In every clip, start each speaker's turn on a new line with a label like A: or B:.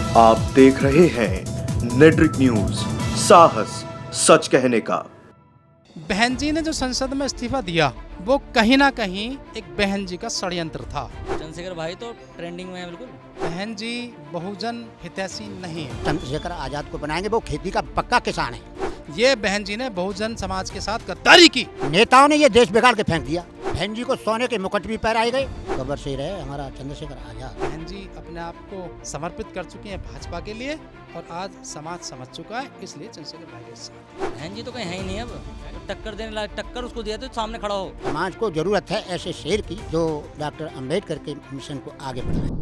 A: आप देख रहे हैं नेट्रिक न्यूज, साहस सच कहने का।
B: बहन जी ने जो संसद में इस्तीफा दिया वो कहीं ना कहीं एक बहन जी का षड्यंत्र था।
C: चंद्रशेखर भाई तो ट्रेंडिंग में है बिल्कुल।
B: बहन जी बहुजन हितैषी नहीं है।
D: चंद्रशेखर आजाद को बनाएंगे, वो खेती का पक्का किसान है।
B: ये बहन जी ने बहुजन समाज के साथ गद्दारी की।
D: नेताओं ने ये देश बिगाड़ के फेंक दिया। बहन जी को सोने के मुकुट भी पहनाए गए। खबर से रहे हमारा चंद्रशेखर आजाद।
B: बहन जी अपने आप को समर्पित कर चुकी हैं भाजपा के लिए और आज समाज समझ चुका है, इसलिए चंद्रशेखर भाई के साथ।
C: बहन जी तो कहीं है ही नहीं अब, तो टक्कर देने लायक टक्कर उसको दिया तो सामने खड़ा हो।
D: समाज को जरूरत है ऐसे शेर की जो डॉक्टर अम्बेडकर के मिशन को आगे बढ़ाए।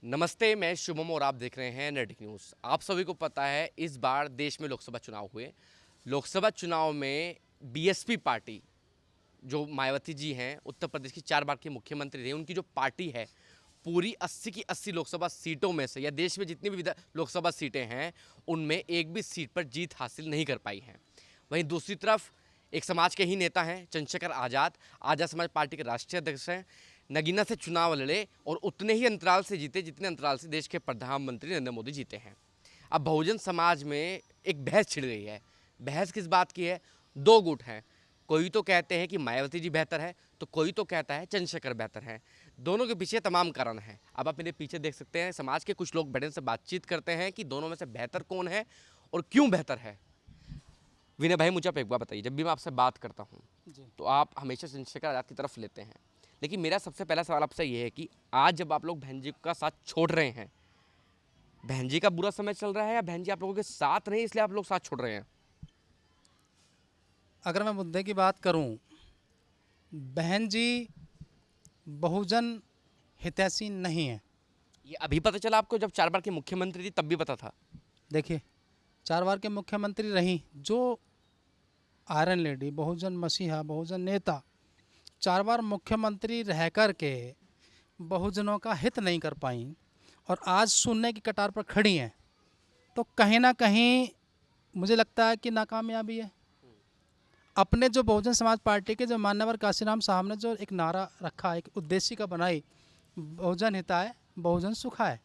E: नमस्ते, मैं शुभम और आप देख रहे हैं नेटिक न्यूज़। आप सभी को पता है इस बार देश में लोकसभा चुनाव हुए। लोकसभा चुनाव में बीएसपी पार्टी, जो मायावती जी हैं, उत्तर प्रदेश की 4 बार की मुख्यमंत्री रही, उनकी जो पार्टी है पूरी 80 की 80 लोकसभा सीटों में से या देश में जितनी भी लोकसभा सीटें हैं उनमें एक भी सीट पर जीत हासिल नहीं कर पाई हैं। वहीं दूसरी तरफ एक समाज के ही नेता हैं चंद्रशेखर आज़ाद समाज पार्टी के राष्ट्रीय अध्यक्ष हैं। नगीना से चुनाव लड़े और उतने ही अंतराल से जीते जितने अंतराल से देश के प्रधानमंत्री नरेंद्र मोदी जीते हैं। अब बहुजन समाज में एक बहस छिड़ गई है। बहस किस बात की है? 2 गुट हैं। कोई तो कहते हैं कि मायावती जी बेहतर है तो कोई तो कहता है चंद्रशेखर बेहतर है। दोनों के पीछे तमाम कारण हैं। अब आप मेरे पीछे देख सकते हैं, समाज के कुछ लोग बड़े से बातचीत करते हैं कि दोनों में से बेहतर कौन है और क्यों बेहतर है। विनय भाई, मुझे आप एक बार बताइए, जब भी मैं आपसे बात करता हूँ तो आप हमेशा चंद्रशेखर आज़ाद की तरफ लेते हैं, लेकिन मेरा सबसे पहला सवाल आपसे ये है कि आज जब आप लोग बहन जी का साथ छोड़ रहे हैं, बहन जी का बुरा समय चल रहा है या बहन जी आप लोगों के साथ नहीं इसलिए आप लोग साथ छोड़ रहे हैं?
B: अगर मैं मुद्दे की बात करूं, बहन जी बहुजन हितैषी नहीं है।
E: ये अभी पता चला आपको? जब 4 बार की मुख्यमंत्री थी तब भी पता था?
B: देखिए, 4 बार के मुख्यमंत्री रही, जो आयरन लेडी, बहुजन मसीहा, बहुजन नेता, 4 बार मुख्यमंत्री रह कर के बहुजनों का हित नहीं कर पाई और आज शून्य की कतार पर खड़ी हैं, तो कहीं ना कहीं मुझे लगता है कि नाकामयाबी है। अपने जो बहुजन समाज पार्टी के जो मान्यवर काशीराम साहब ने जो एक नारा रखा, एक उद्देशिका बनाई, बहुजन हिताय बहुजन सुखाय,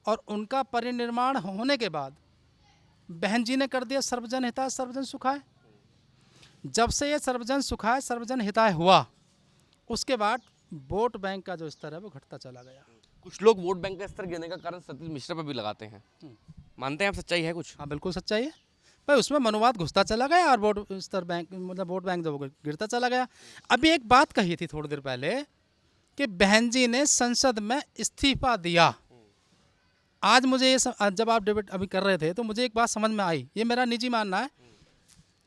B: और उनका परिनिर्माण होने के बाद बहन जी ने कर दिया सर्वजन हिताय सर्वजन सुखाय। जब से ये सर्वजन सुखाय सर्वजन हिताय हुआ, उसके बाद वोट बैंक का जो स्तर है वो घटता चला गया।
E: कुछ लोग वोट बैंक का स्तर गिरने का कारण सतीश मिश्रा पर भी लगाते हैं। मानते हैं आप सच्चाई है कुछ?
B: हाँ, बिल्कुल सच्चाई है भाई। उसमें मनोवाद घुसता चला गया और वोट स्तर बैंक, मतलब वोट बैंक जो गिरता चला गया। अभी एक बात कही थी थोड़ी देर पहले कि बहन जी ने संसद में इस्तीफा दिया। आज मुझे ये जब आप डिबेट अभी कर रहे थे तो मुझे एक बात समझ में आई, ये मेरा निजी मानना है।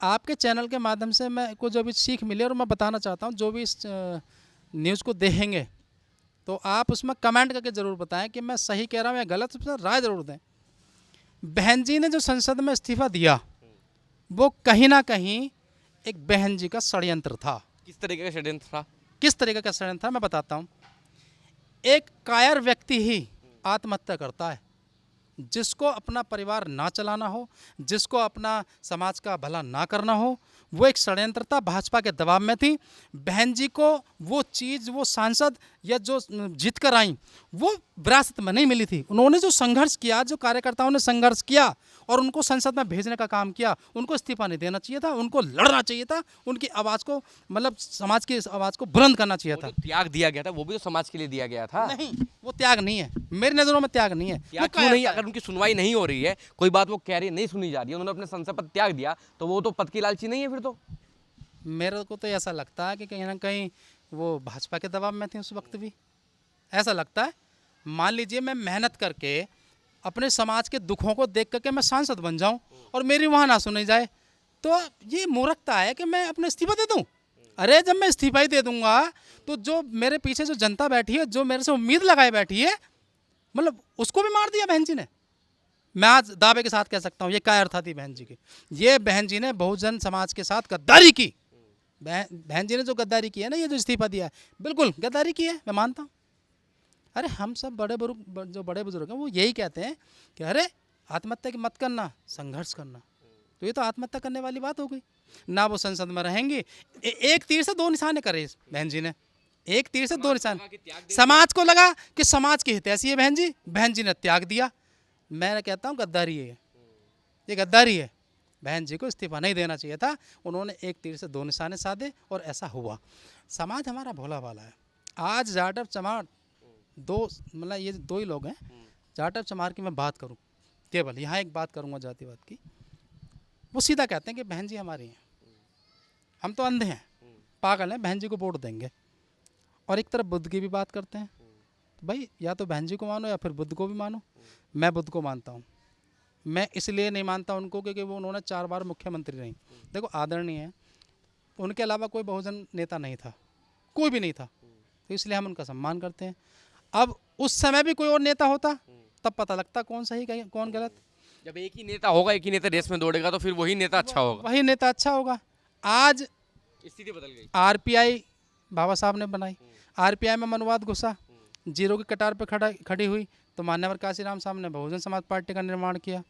B: आपके चैनल के माध्यम से मैं को जो भी सीख मिली और मैं बताना चाहता हूँ, जो भी इस न्यूज़ को देखेंगे तो आप उसमें कमेंट करके ज़रूर बताएं कि मैं सही कह रहा हूँ या गलत, उसमें राय ज़रूर दें। बहन जी ने जो संसद में इस्तीफा दिया वो कहीं ना कहीं एक बहन जी का षड्यंत्र था।
E: किस तरीके का षड्यंत्र था?
B: किस तरीके का षड्यंत्र था मैं बताता हूँ। एक कायर व्यक्ति ही आत्महत्या करता है, जिसको अपना परिवार ना चलाना हो, जिसको अपना समाज का भला ना करना हो, वो एक षड्यंत्र था, भाजपा के दबाव में थी। बहन जी को वो चीज़, वो सांसद या जो जीत कर आई, वो विरासत में नहीं मिली थी। उन्होंने जो संघर्ष किया, जो कार्यकर्ताओं ने संघर्ष किया और उनको संसद में भेजने का काम किया, उनको इस्तीफा नहीं देना चाहिए था, उनको लड़ना चाहिए था, उनकी आवाज़ को, मतलब समाज की आवाज़ को बुलंद करना चाहिए था।
E: त्याग दिया गया था वो भी तो समाज के लिए दिया गया था।
B: नहीं, वो त्याग नहीं है, मेरी नज़रों में त्याग नहीं है।
E: त्याग क्यों नहीं? अगर उनकी सुनवाई नहीं हो रही है, कोई बात वो कह रही है नहीं सुनी जा रही है, उन्होंने अपने संसद पद त्याग दिया, तो वो तो पद की लालची नहीं है फिर तो?
B: मेरे को तो ऐसा लगता है कि कहीं ना कहीं वो भाजपा के दबाव में थे उस वक्त भी, ऐसा लगता है। मान लीजिए मैं मेहनत करके अपने समाज के दुखों को देख करके मैं सांसद बन जाऊं और मेरी वहाँ ना सुनी जाए, तो ये मूर्खता है कि मैं अपना इस्तीफा दे दूं। अरे जब मैं इस्तीफा ही दे दूंगा तो जो मेरे पीछे जो जनता बैठी है, जो मेरे से उम्मीद लगाए बैठी है, मतलब उसको भी मार दिया बहन जी ने। मैं आज दावे के साथ कह सकता हूँ ये कायरता थी बहन जी की। ये बहन जी ने बहुजन समाज के साथ गद्दारी की। बहन जी ने जो गद्दारी की है ना, ये जो इस्तीफा दिया है, बिल्कुल गद्दारी की है, मैं मानता हूँ। अरे हम सब जो बड़े बुजुर्ग हैं वो यही कहते हैं कि अरे आत्महत्या की मत करना, संघर्ष करना। तो ये तो आत्महत्या करने वाली बात हो गई ना। वो संसद में रहेंगे, एक तीर से 2 निशाने करे बहन जी ने। एक तीर से दो निशान। समाज को लगा कि समाज की हितैषी है बहन जी ने त्याग दिया। मैं कहता हूँ गद्दारी है ये गद्दारी है। बहन जी को इस्तीफा नहीं देना चाहिए था। उन्होंने एक तीर से दो निशाने साधे और ऐसा हुआ। समाज हमारा भोला भाला है। आज जाटव चमार दो मतलब ये दो ही लोग हैं। जाटव चमार की मैं बात करूं, केवल यहाँ एक बात करूंगा जातिवाद की। वो सीधा कहते हैं कि बहन जी हमारी हैं, हम तो अंधे हैं, पागल हैं, बहन जी को वोट देंगे। और एक तरफ बुद्ध की भी बात करते हैं। तो भाई या तो बहन जी को मानो या फिर बुद्ध को भी मानो। मैं बुद्ध को मानता हूँ। मैं इसलिए नहीं मानता उनको क्योंकि वो उन्होंने 4 बार मुख्यमंत्री रही। देखो आदरणीय है, उनके अलावा कोई बहुजन नेता नहीं था, कोई भी नहीं था, तो इसलिए हम उनका सम्मान करते हैं। अब उस समय भी कोई और नेता होता तब पता लगता कौन सही कौन गलत।
E: जब एक ही नेता होगा, एक ही नेता रेस में दौड़ेगा तो फिर वही नेता अच्छा होगा।
B: वही नेता अच्छा होगा। आज
E: स्थिति बदल गई।
B: आरपीआई बाबा साहब ने बनाई, आरपीआई में मनुवाद घुसा, जीरो की कटार पर खड़ी हुई, तो मान्यवर काशीराम साहब ने बहुजन समाज पार्टी का निर्माण किया।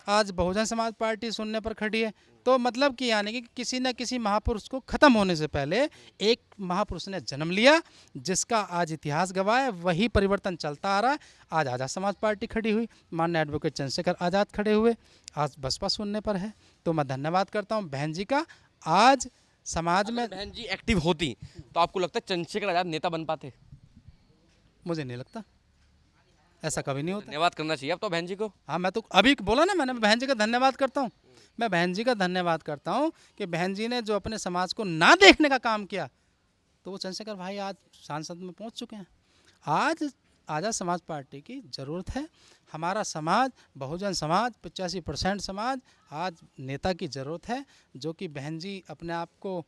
B: आज बहुजन समाज पार्टी सुनने पर खड़ी है। तो मतलब कि यानी कि किसी न किसी महापुरुष को ख़त्म होने से पहले एक महापुरुष ने जन्म लिया जिसका आज इतिहास गवाह है। वही परिवर्तन चलता आ रहा है। आज आज़ाद समाज पार्टी खड़ी हुई, माननीय एडवोकेट चंद्रशेखर आज़ाद खड़े हुए, आज बसपा सुनने पर है। तो मैं धन्यवाद करता हूँ बहन जी का। आज समाज में
E: बहन जी एक्टिव होती तो आपको लगता है चंद्रशेखर आजाद नेता बन पाते?
B: मुझे नहीं लगता, ऐसा कभी नहीं होता।
E: धन्यवाद करना चाहिए अब तो बहन जी को।
B: हाँ, मैं तो अभी बोला ना, मैंने बहन जी का धन्यवाद करता हूँ। मैं बहन जी का धन्यवाद करता हूँ कि बहन जी ने जो अपने समाज को ना देखने का काम किया, तो वो चंद्रशेखर भाई आज सांसद में पहुँच चुके हैं। आज आज़ाद समाज पार्टी की ज़रूरत है। हमारा समाज बहुजन समाज 85% समाज आज नेता की ज़रूरत है, जो कि बहन जी अपने आप को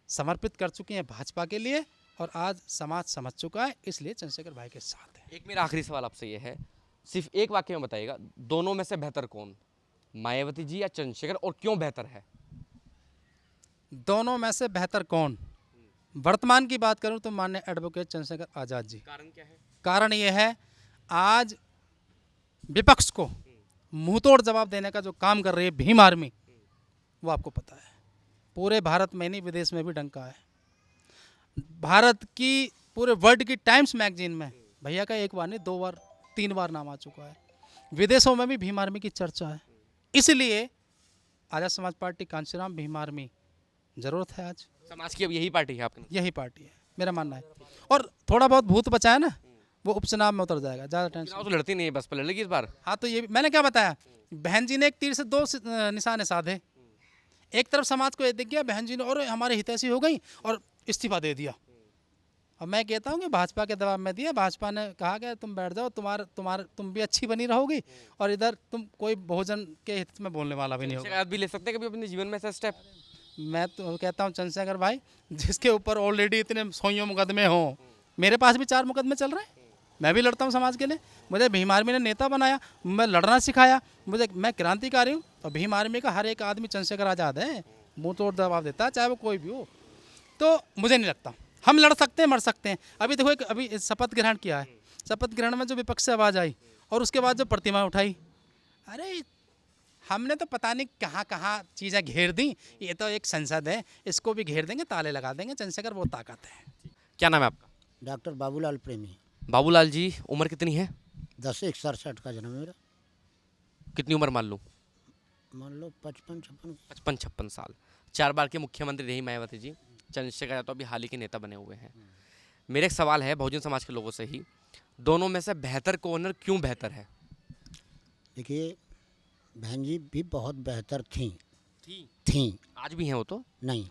B: समर्पित कर चुकी हैं भाजपा के लिए और आज समाज समझ चुका है, इसलिए चंद्रशेखर भाई के साथ है।
E: एक मेरा आखिरी सवाल आपसे ये है, सिर्फ एक वाक्य में बताइएगा, दोनों में से बेहतर कौन, मायावती जी या चंद्रशेखर, और क्यों बेहतर है?
B: दोनों में से बेहतर कौन? वर्तमान की बात करूं तो माननीय एडवोकेट चंद्रशेखर आज़ाद जी।
E: कारण क्या है?
B: कारण ये है, आज विपक्ष को मुंहतोड़ जवाब देने का जो काम कर रही है भीम आर्मी, वो आपको पता है पूरे भारत में नहीं विदेश में भी डंका है। भारत की पूरे वर्ल्ड की टाइम्स मैगजीन में भैया का 1 बार नहीं 2 बार 3 बार नाम आ चुका है। विदेशों में भी भीम आर्मी की चर्चा है। इसलिए आज़ाद समाज पार्टी कांशीराम भीम आर्मी ज़रूरत है। आज
E: समाज की अब यही पार्टी है आपकी?
B: यही पार्टी है, मेरा मानना है। और थोड़ा बहुत भूत बचा है ना, वो उपचुनाव में उतर जाएगा, ज़्यादा टेंशन।
E: चुनाव तो लड़ती नहीं है, बस पर लड़ेगी इस बार।
B: हाँ, तो ये मैंने क्या बताया, बहन जी ने एक तीर से 2 निशाने साधे। एक तरफ समाज को ये दिख गया बहन जी ने और हमारी हितैषी हो गई और इस्तीफा दे दिया। अब मैं कहता हूँ कि भाजपा के दबाव में दिया। भाजपा ने कहा कि तुम बैठ जाओ, तुम भी अच्छी बनी रहोगी और इधर तुम कोई बहुजन के हित में बोलने वाला भी नहीं होगा।
E: शिकायत भी ले सकते हैं कभी अपने जीवन में ऐसा स्टेप?
B: मैं तो कहता हूँ चंद्रशेखर भाई, जिसके ऊपर ऑलरेडी इतने 100 मुकदमे हों, मेरे पास भी 4 मुकदमे चल रहे हैं, मैं भी लड़ता हूँ समाज के लिए। मुझे भीम आर्मी ने नेता बनाया, मैं लड़ना सिखाया, मैं क्रांतिकारी हूँ। और भीम आर्मी का हर एक आदमी चंद्रशेखर आज़ाद है, मुँह तोड़ जवाब देता है, चाहे वो कोई भी हो। तो मुझे नहीं लगता, हम लड़ सकते हैं, मर सकते हैं। अभी देखो अभी शपथ ग्रहण किया है, शपथ ग्रहण में जो विपक्ष से आवाज़ आई और उसके बाद जो प्रतिमा उठाई, अरे हमने तो पता नहीं कहाँ कहाँ चीज़ें घेर दी। ये तो एक संसद है, इसको भी घेर देंगे, ताले लगा देंगे। चंद्रशेखर वो ताकत है।
E: क्या नाम है आपका?
D: डॉक्टर बाबूलाल प्रेमी।
E: बाबूलाल जी, उम्र कितनी है?
D: 10-1-67 का जन्म है मेरा।
E: कितनी उम्र मान लूँ?
D: मान लो 55-56।
E: 55-56 साल। 4 बार के मुख्यमंत्री रही मायावती जी। चंद्रशेखर यादव अभी हाल ही के नेता बने हुए हैं। मेरा एक सवाल है बहुजन समाज के लोगों से ही, दोनों में से बेहतर कौन और क्यों बेहतर है?
D: देखिए, बहन जी भी बहुत बेहतर थी।
E: आज भी हैं वो तो?
D: नहीं,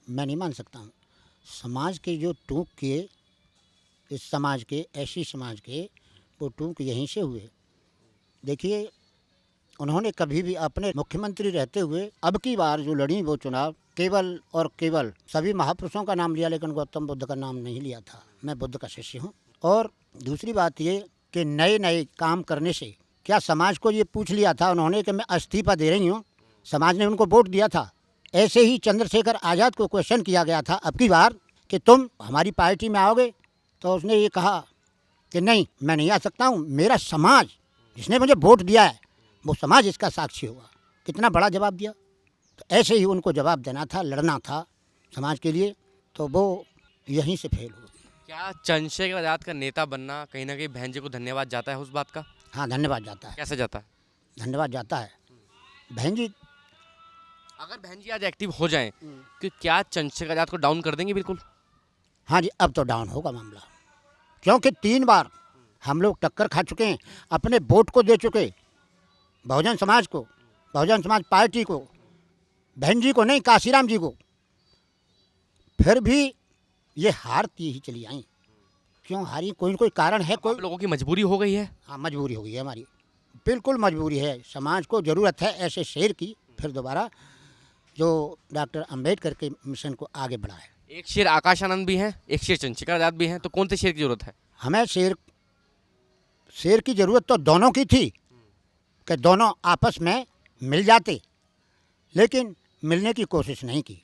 D: मैं नहीं मान सकता हूँ। समाज के जो टूक किए, इस समाज के, ऐसी समाज के, वो टूक यहीं से हुए। देखिए, उन्होंने कभी भी अपने मुख्यमंत्री रहते हुए अब की बार जो लड़ी वो चुनाव, केवल और केवल सभी महापुरुषों का नाम लिया, लेकिन गौतम बुद्ध का नाम नहीं लिया था। मैं बुद्ध का शिष्य हूँ। और दूसरी बात ये कि नए नए काम करने से क्या समाज को ये पूछ लिया था उन्होंने कि मैं इस्तीफा दे रही हूँ, समाज ने उनको वोट दिया था। ऐसे ही चंद्रशेखर आज़ाद को क्वेश्चन किया गया था अब की बार कि तुम हमारी पार्टी में आओगे, तो उसने ये कहा कि नहीं, मैं नहीं आ सकता हूँ, मेरा समाज जिसने मुझे वोट दिया है वो समाज इसका साक्षी होगा। कितना बड़ा जवाब दिया। तो ऐसे ही उनको जवाब देना था, लड़ना था समाज के लिए, तो वो यहीं से फेल हुए।
E: क्या चंद्रशेखर आजाद का नेता बनना कहीं ना कहीं बहन जी को धन्यवाद जाता है उस बात का?
D: हाँ, धन्यवाद जाता है,
E: कैसे जाता है?
D: धन्यवाद जाता है। बहन जी
E: अगर बहन जी आज एक्टिव हो जाएं कि क्या चंद्रशेखर आजाद को डाउन कर देंगे बिल्कुल?
D: हाँ जी, अब तो डाउन होगा मामला, क्योंकि 3 बार हम लोग टक्कर खा चुके हैं, अपने वोट को दे चुके, बहुजन समाज को, बहुजन समाज पार्टी को, बहन जी को नहीं, काशीराम जी को, फिर भी ये हारती ही चली आई। क्यों हारी? कोई न कोई कारण है, कोई
E: आप लोगों की मजबूरी हो गई है?
D: हाँ, मजबूरी हो गई है हमारी, बिल्कुल मजबूरी है। समाज को ज़रूरत है ऐसे शेर की, फिर दोबारा जो डॉक्टर अंबेडकर के मिशन को आगे बढ़ाए।
E: एक शेर आकाश आनंद भी हैं, एक शेर चंद्रशेखर आजाद भी हैं, तो कौन से शेर की जरूरत है?
D: हमें शेर की ज़रूरत तो दोनों की थी कि दोनों आपस में मिल जाते, लेकिन मिलने की कोशिश नहीं की।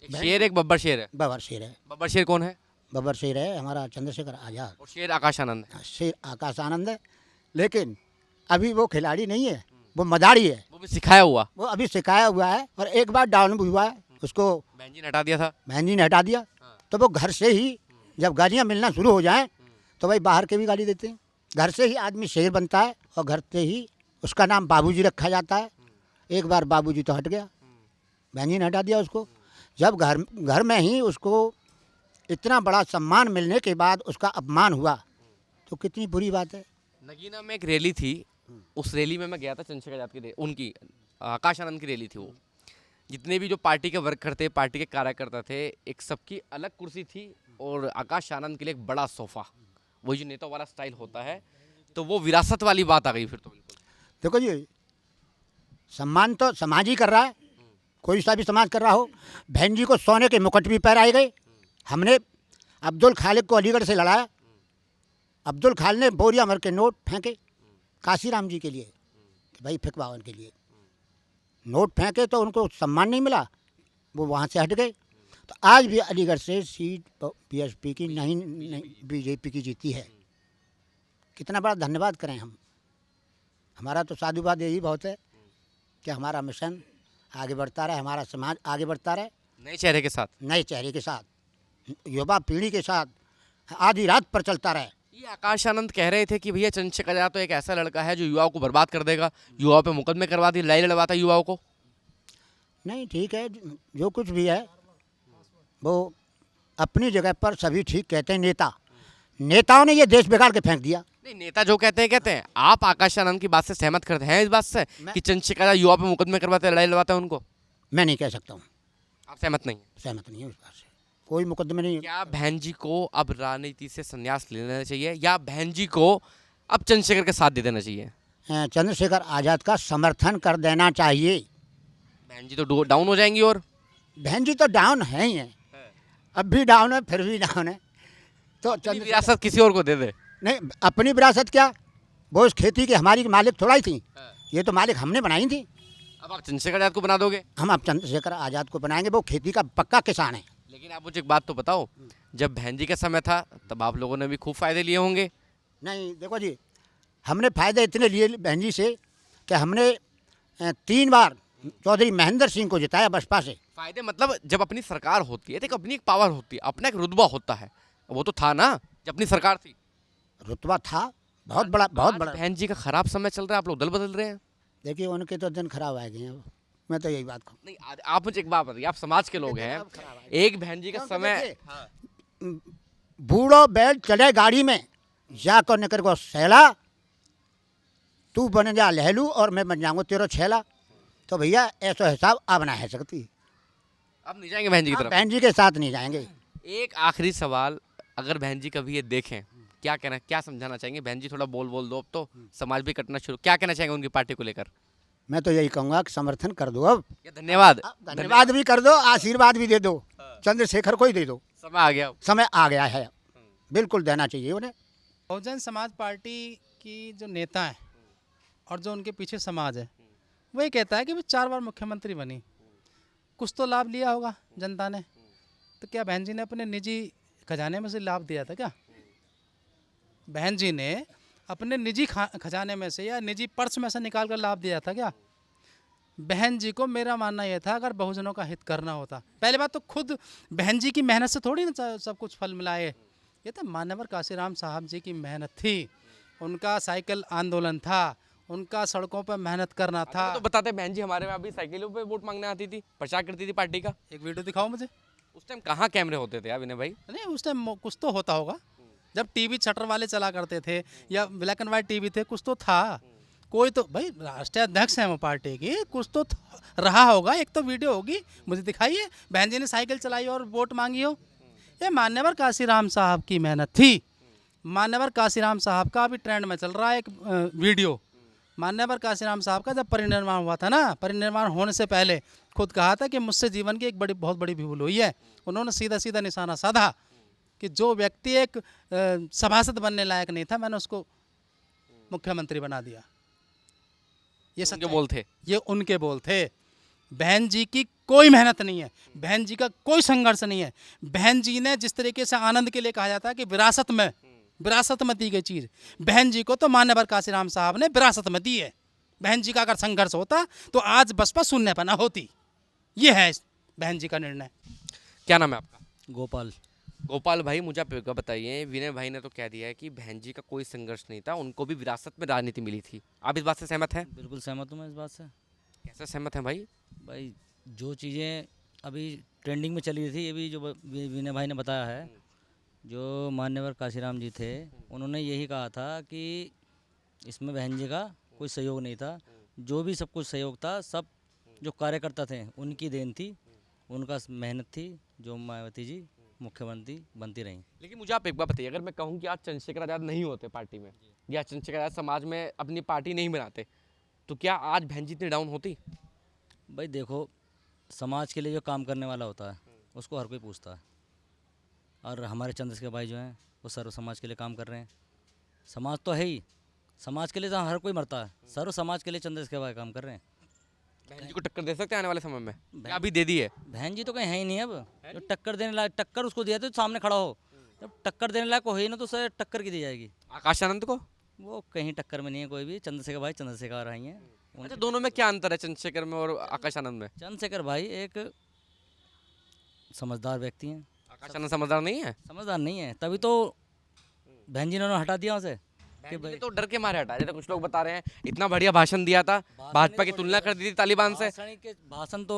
E: एक शेर एक बब्बर शेर है।
D: बबर शेर है,
E: बब्बर शेर कौन है?
D: बबर शेर है हमारा चंद्रशेखर आज़ाद,
E: और शेर आकाश आनंद है।
D: शेर आकाश आनंद है, लेकिन अभी वो खिलाड़ी नहीं है, वो मदारी है,
E: वो भी सिखाया हुआ।
D: वो अभी सिखाया हुआ है और एक बार डाउन भी हुआ है, उसको
E: बहन जी ने हटा दिया था।
D: बहन जी ने हटा दिया। तो वो घर से ही जब गालियाँ मिलना शुरू हो जाएं तो भाई बाहर के भी गाली देते हैं। घर से ही आदमी शेर बनता है और घर से ही उसका नाम बाबूजी रखा जाता है। एक बार बाबूजी तो हट गया, बहन जी ने हटा दिया उसको। जब घर में ही उसको इतना बड़ा सम्मान मिलने के बाद उसका अपमान हुआ तो कितनी बुरी बात है।
E: नगीना में एक रैली थी, उस रैली में मैं गया था, चंद्रशेखर आजाद की उनकी आकाश आनंद की रैली थी। वो जितने भी जो पार्टी के वर्कर थे, पार्टी के कार्यकर्ता थे, एक सबकी अलग कुर्सी थी और आकाश आनंद के लिए एक बड़ा सोफा, वही जो नेता वाला स्टाइल होता है। तो वो विरासत वाली बात आ गई फिर तो बिल्कुल।
D: देखो जी, सम्मान तो समाज ही कर रहा है, कोई सा भी समाज कर रहा हो। बहन जी को सोने के मुकुट भी पहनाए गए। हमने अब्दुल खालिक को अलीगढ़ से लड़ाया, अब्दुल खालिक ने बोरिया भर के नोट फेंके काशीराम जी के लिए कि भाई फेंकवाओ उनके लिए, नोट फेंके तो उनको सम्मान नहीं मिला, वो वहाँ से हट गए। तो आज भी अलीगढ़ से सीट बीएसपी की नहीं बीजेपी की जीती है। कितना बड़ा धन्यवाद करें हम। हमारा तो साधुवाद यही बहुत है कि हमारा मिशन आगे बढ़ता रहे, हमारा समाज आगे बढ़ता रहे,
E: नए चेहरे के साथ।
D: नए चेहरे के साथ, युवा पीढ़ी के साथ आधी रात पर चलता रहे।
E: ये आकाश आनंद कह रहे थे कि भैया चंद्रशेखर आजाद तो एक ऐसा लड़का है जो युवाओं को बर्बाद कर देगा, युवाओं पे मुकदमे करवा दी, लड़ाई लड़वाता युवाओं को।
D: नहीं, ठीक है, जो कुछ भी है वो अपनी जगह पर सभी ठीक कहते हैं। नेताओं ने ये देश बिगाड़ के फेंक दिया।
E: नहीं, नेता जो कहते हैं। आप आकाश आनंद की बात से सहमत करते हैं इस बात से कि चंद्रशेखर आजाद युवा पे मुकदमे करवाते, लड़ाई लड़वाते हैं उनको?
D: मैं नहीं कह सकता हूँ,
E: आप सहमत नहीं?
D: सहमत नहीं हूँ इस बात से, कोई मुकदमे नहीं।
E: क्या बहन जी को अब राजनीति से संन्यास ले लेना चाहिए या बहन जी को अब चंद्रशेखर के साथ दे देना चाहिए?
D: चंद्रशेखर आज़ाद का समर्थन कर देना चाहिए।
E: बहन जी तो डाउन हो जाएंगी। और
D: बहन जी तो डाउन है ही है, अब भी डाउन है, फिर भी डाउन है। तो
E: विरासत किसी और को दे दे।
D: नहीं, अपनी विरासत क्या, वो इस खेती की हमारी मालिक थोड़ा ही थी, ये तो मालिक हमने बनाई थी।
E: अब आप चंद्रशेखर आजाद को बना दोगे?
D: हम अब चंद्रशेखर आज़ाद को बनाएंगे, वो खेती का पक्का किसान है।
E: लेकिन आप मुझे एक बात तो बताओ, जब बहन जी का समय था तब आप लोगों ने भी खूब फायदे लिए होंगे।
D: नहीं, देखो जी, हमने फ़ायदे इतने लिए बहन जी से कि हमने 3 बार चौधरी महेंद्र सिंह को जिताया बसपा से।
E: फायदे मतलब जब अपनी सरकार होती है तो एक अपनी एक पावर होती है, अपना एक रुतबा होता है, वो तो था ना जब अपनी सरकार थी।
D: रुतबा था बहुत बड़ा, बहुत
E: आज
D: बड़ा।
E: बहन जी का खराब समय चल रहा है, आप लोग दल बदल रहे हैं।
D: देखिए, उनके तो दिन खराब आ गए हैं, मैं तो यही बात कहूँ।
E: नहीं, आप मुझे एक बात बताइए, आप समाज के लोग हैं, एक बहन जी का समय।
D: बूढ़ो बैठ चले गाड़ी में जाकर निकल को सैला, तू बन जा लहलू और मैं बन जाऊंगा तेरा छेला। तो भैया ऐसा हिसाब अब ना है सकती,
E: अब नहीं जाएंगे बहन जी की तरफ?
D: बहन जी के साथ नहीं जाएंगे।
E: एक आखिरी सवाल, अगर बहन जी कभी ये देखें, क्या कहना, क्या समझाना चाहेंगे? बहन जी थोड़ा बोल दो, अब तो समाज भी कटना शुरू, क्या कहना चाहेंगे उनकी पार्टी को लेकर?
D: मैं तो यही कहूँगा कि समर्थन कर दो। अब
E: या धन्यवाद
D: धन्यवाद भी कर दो, आशीर्वाद भी दे दो, चंद्रशेखर को ही दे दो।
E: समय आ गया।
D: समय आ गया है, बिल्कुल देना चाहिए उन्हें।
B: बहुजन समाज पार्टी की जो नेता हैं और जो उनके पीछे समाज है, वही कहता है कि वो 4 बार मुख्यमंत्री बनी, कुछ तो लाभ लिया होगा जनता ने। तो क्या बहन जी ने अपने निजी खजाने में से लाभ दिया था क्या? बहन जी ने अपने निजी खजाने में से या निजी पर्स में से निकाल कर लाभ दिया था क्या? बहन जी को, मेरा मानना यह था, अगर बहुजनों का हित करना होता, पहले बात तो खुद बहन जी की मेहनत से थोड़ी ना सब कुछ फल मिला है। ये तो मान्यवर काशीराम साहब जी की मेहनत थी, उनका साइकिल आंदोलन था, उनका सड़कों पर मेहनत करना था।
E: तो बताते बहन जी हमारे में अभी साइकिलों पे वोट मांगने आती थी, प्रचार करती थी पार्टी का।
B: एक वीडियो दिखाओ मुझे।
E: उस टाइम कहाँ कैमरे होते थे विनय भाई?
B: नहीं, उस टाइम कुछ तो होता होगा, जब टीवी शटर वाले चला करते थे या ब्लैक एंड वाइट टीवी थे, कुछ तो था। कोई तो भाई राष्ट्रीय अध्यक्ष है वो पार्टी की, कुछ तो रहा होगा, एक तो वीडियो होगी, मुझे दिखाइए बहन जी ने साइकिल चलाई और वोट मांगी हो। ये मान्यवर काशीराम साहब की मेहनत थी। मान्यवर काशीराम साहब का अभी ट्रेंड में चल रहा है एक वीडियो। मान्यवर काशीराम साहब का जब परिनिर्वाण हुआ था ना, परिनिर्वाण होने से पहले खुद कहा था कि मुझसे जीवन की एक बहुत बड़ी भूल हुई है। उन्होंने सीधा सीधा निशाना साधा कि जो व्यक्ति एक सभासद बनने लायक नहीं था, मैंने उसको मुख्यमंत्री बना दिया। ये
E: उनके बोल थे।
B: ये उनके बोल थे। बहन जी की कोई मेहनत नहीं है, बहन जी का कोई संघर्ष नहीं है। बहन जी ने जिस तरीके से आनंद के लिए कहा जाता है कि विरासत में दी गई चीज़, बहन जी को तो मान्यवर काशीराम साहब ने विरासत में दी है। बहन जी का अगर संघर्ष होता तो आज बसपा शून्य पर ना होती। ये है बहन जी का निर्णय।
E: क्या नाम है आपका?
C: गोपाल।
E: गोपाल भाई, मुझे आप एक बात बताइए, विनय भाई ने तो कह दिया है कि बहन जी का कोई संघर्ष नहीं था, उनको भी विरासत में राजनीति मिली थी। आप इस बात से सहमत हैं?
C: बिल्कुल सहमत हूँ मैं इस बात से।
E: कैसे सहमत हैं भाई?
C: भाई जो चीज़ें अभी ट्रेंडिंग में चली रही थी, ये भी जो विनय भाई ने बताया है, जो मान्यवर काशीराम जी थे, उन्होंने यही कहा था कि इसमें बहन जी का कोई सहयोग नहीं था। जो भी सब कुछ सहयोग था, सब जो कार्यकर्ता थे उनकी देन थी, उनका मेहनत थी, जो मायावती जी मुख्यमंत्री बनती रहीं।
E: लेकिन मुझे आप एक बात बताइए, अगर मैं कहूँ कि आज चंद्रशेखर आज़ाद नहीं होते पार्टी में, या चंद्रशेखर आज़ाद समाज में अपनी पार्टी नहीं बनाते, तो क्या आज बहन जी इतनी डाउन होती?
C: भाई देखो, समाज के लिए जो काम करने वाला होता है उसको हर कोई पूछता है, और हमारे चंद्रशेखर भाई जो हैं वो सर्व समाज के लिए काम कर रहे हैं। समाज तो है ही, समाज के लिए तो हर कोई मरता है, सर्व समाज के लिए चंद्रशेखर भाई काम कर रहे हैं।
E: बहन जी को टक्कर दे सकते हैं आने वाले समय में? क्या अभी दे दी है?
C: बहन जी तो कहीं है ही नहीं अब, जो टक्कर देने लायक, टक्कर उसको दिया तो सामने खड़ा हो, जब टक्कर देने लायक हो ही ना तो उसे टक्कर की दी जाएगी।
E: आकाश आनंद को?
C: वो कहीं टक्कर में नहीं है कोई भी। चंद्रशेखर भाई चंद्रशेखर भाई हैं।
E: अच्छा, दोनों में क्या अंतर है चंद्रशेखर में और आकाश आनंद में?
C: चंद्रशेखर भाई एक समझदार व्यक्ति हैं।
E: आकाश आनंद समझदार नहीं है?
C: समझदार नहीं है, तभी तो बहन जी ने उन्होंने हटा दिया उसे।
E: कि भाई तो डर के मारे हटा, जैसे कुछ लोग बता रहे हैं इतना बढ़िया भाषण दिया था, भाजपा की तुलना कर दी थी तालिबान से।
C: भाषण तो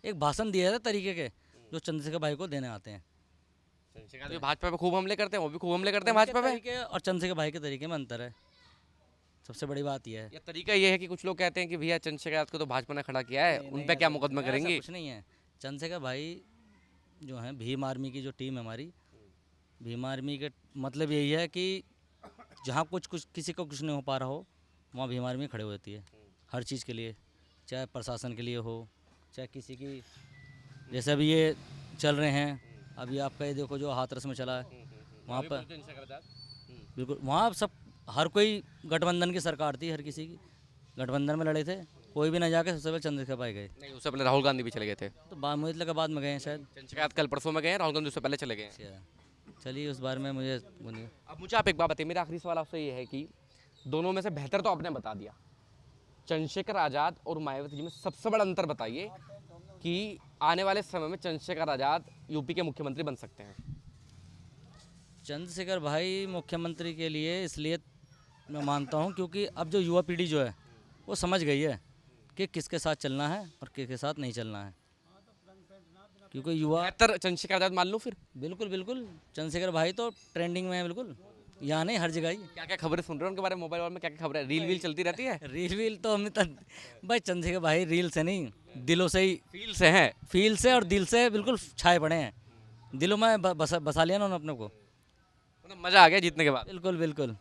C: एक भाषण दिया था तरीके के, जो चंद्रशेखर भाई को देने आते हैं।
E: चंद्रशेखर भाजपा पे खूब हमले करते हैं, वो भी खूब हमले करते हैं भाजपा पे।
C: तरीके और चंद्रशेखर भाई के तरीके में अंतर है, सबसे बड़ी बात यह है।
E: ये तरीका ये है कि कुछ लोग कहते हैं कि भैया चंद्रशेखर आजाद को तो भाजपा ने खड़ा किया है, उन पे क्या मुकदमा
C: ऐसा
E: करेंगे?
C: कुछ नहीं है। चंद्रशेखर भाई जो है, भीम आर्मी की जो टीम है हमारी, भीम आर्मी के मतलब यही है कि जहाँ कुछ किसी को कुछ नहीं हो पा रहा हो, वहाँ भीम आर्मी खड़े हो जाती है हर चीज़ के लिए, चाहे प्रशासन के लिए हो, चाहे किसी की, जैसे अभी ये चल रहे हैं, अभी आपका ये देखो जो हाथरस में चला है, वहाँ पर बिल्कुल, वहाँ सब हर कोई गठबंधन की सरकार थी, हर किसी की गठबंधन में लड़े थे, कोई भी ना जाके सबसे पहले चंद्रशेखर भाई गए।
E: नहीं, उससे पहले राहुल गांधी भी चले गए थे।
C: तो मुझे लगा बाद में गए हैं शायद।
E: चंद्रशेखर आजाद कल परसों में गए हैं, राहुल गांधी उससे पहले चले गए हैं।
C: चलिए उस बारे में मुझे बोलिए।
E: अब मुझे आप एक बात बताइए, मेरा आखिरी सवाल आपसे ये है कि दोनों में से बेहतर तो आपने बता दिया, चंद्रशेखर आजाद और मायावती जी में सबसे बड़ा अंतर बताइए कि आने वाले समय में चंद्रशेखर आजाद यूपी के मुख्यमंत्री बन सकते हैं।
C: चंद्रशेखर भाई मुख्यमंत्री के लिए इसलिए मैं मानता हूँ क्योंकि अब जो युवा पीढ़ी जो है वो समझ गई है कि किसके साथ चलना है और किसके साथ नहीं चलना है, क्योंकि युवा।
E: बेहतर चंद्रशेखर आजाद मान लो फिर?
C: बिल्कुल बिल्कुल, चंद्रशेखर भाई तो ट्रेंडिंग में है बिल्कुल, यहाँ नहीं हर जगह ही।
E: क्या क्या खबरें सुन रहे हो उनके बारे में मोबाइल में? क्या क्या खबरें? रील वील चलती रहती है?
C: रील वील तो हमें तो भाई चंद्रशेखर भाई रील से नहीं, दिलों से ही,
E: फील से हैं,
C: फील से और दिल से बिल्कुल छाए पड़े हैं, दिलों में बसा लिया ना उन्होंने अपने को।
E: मतलब मजा आ गया जीतने के बाद?
C: बिल्कुल बिल्कुल।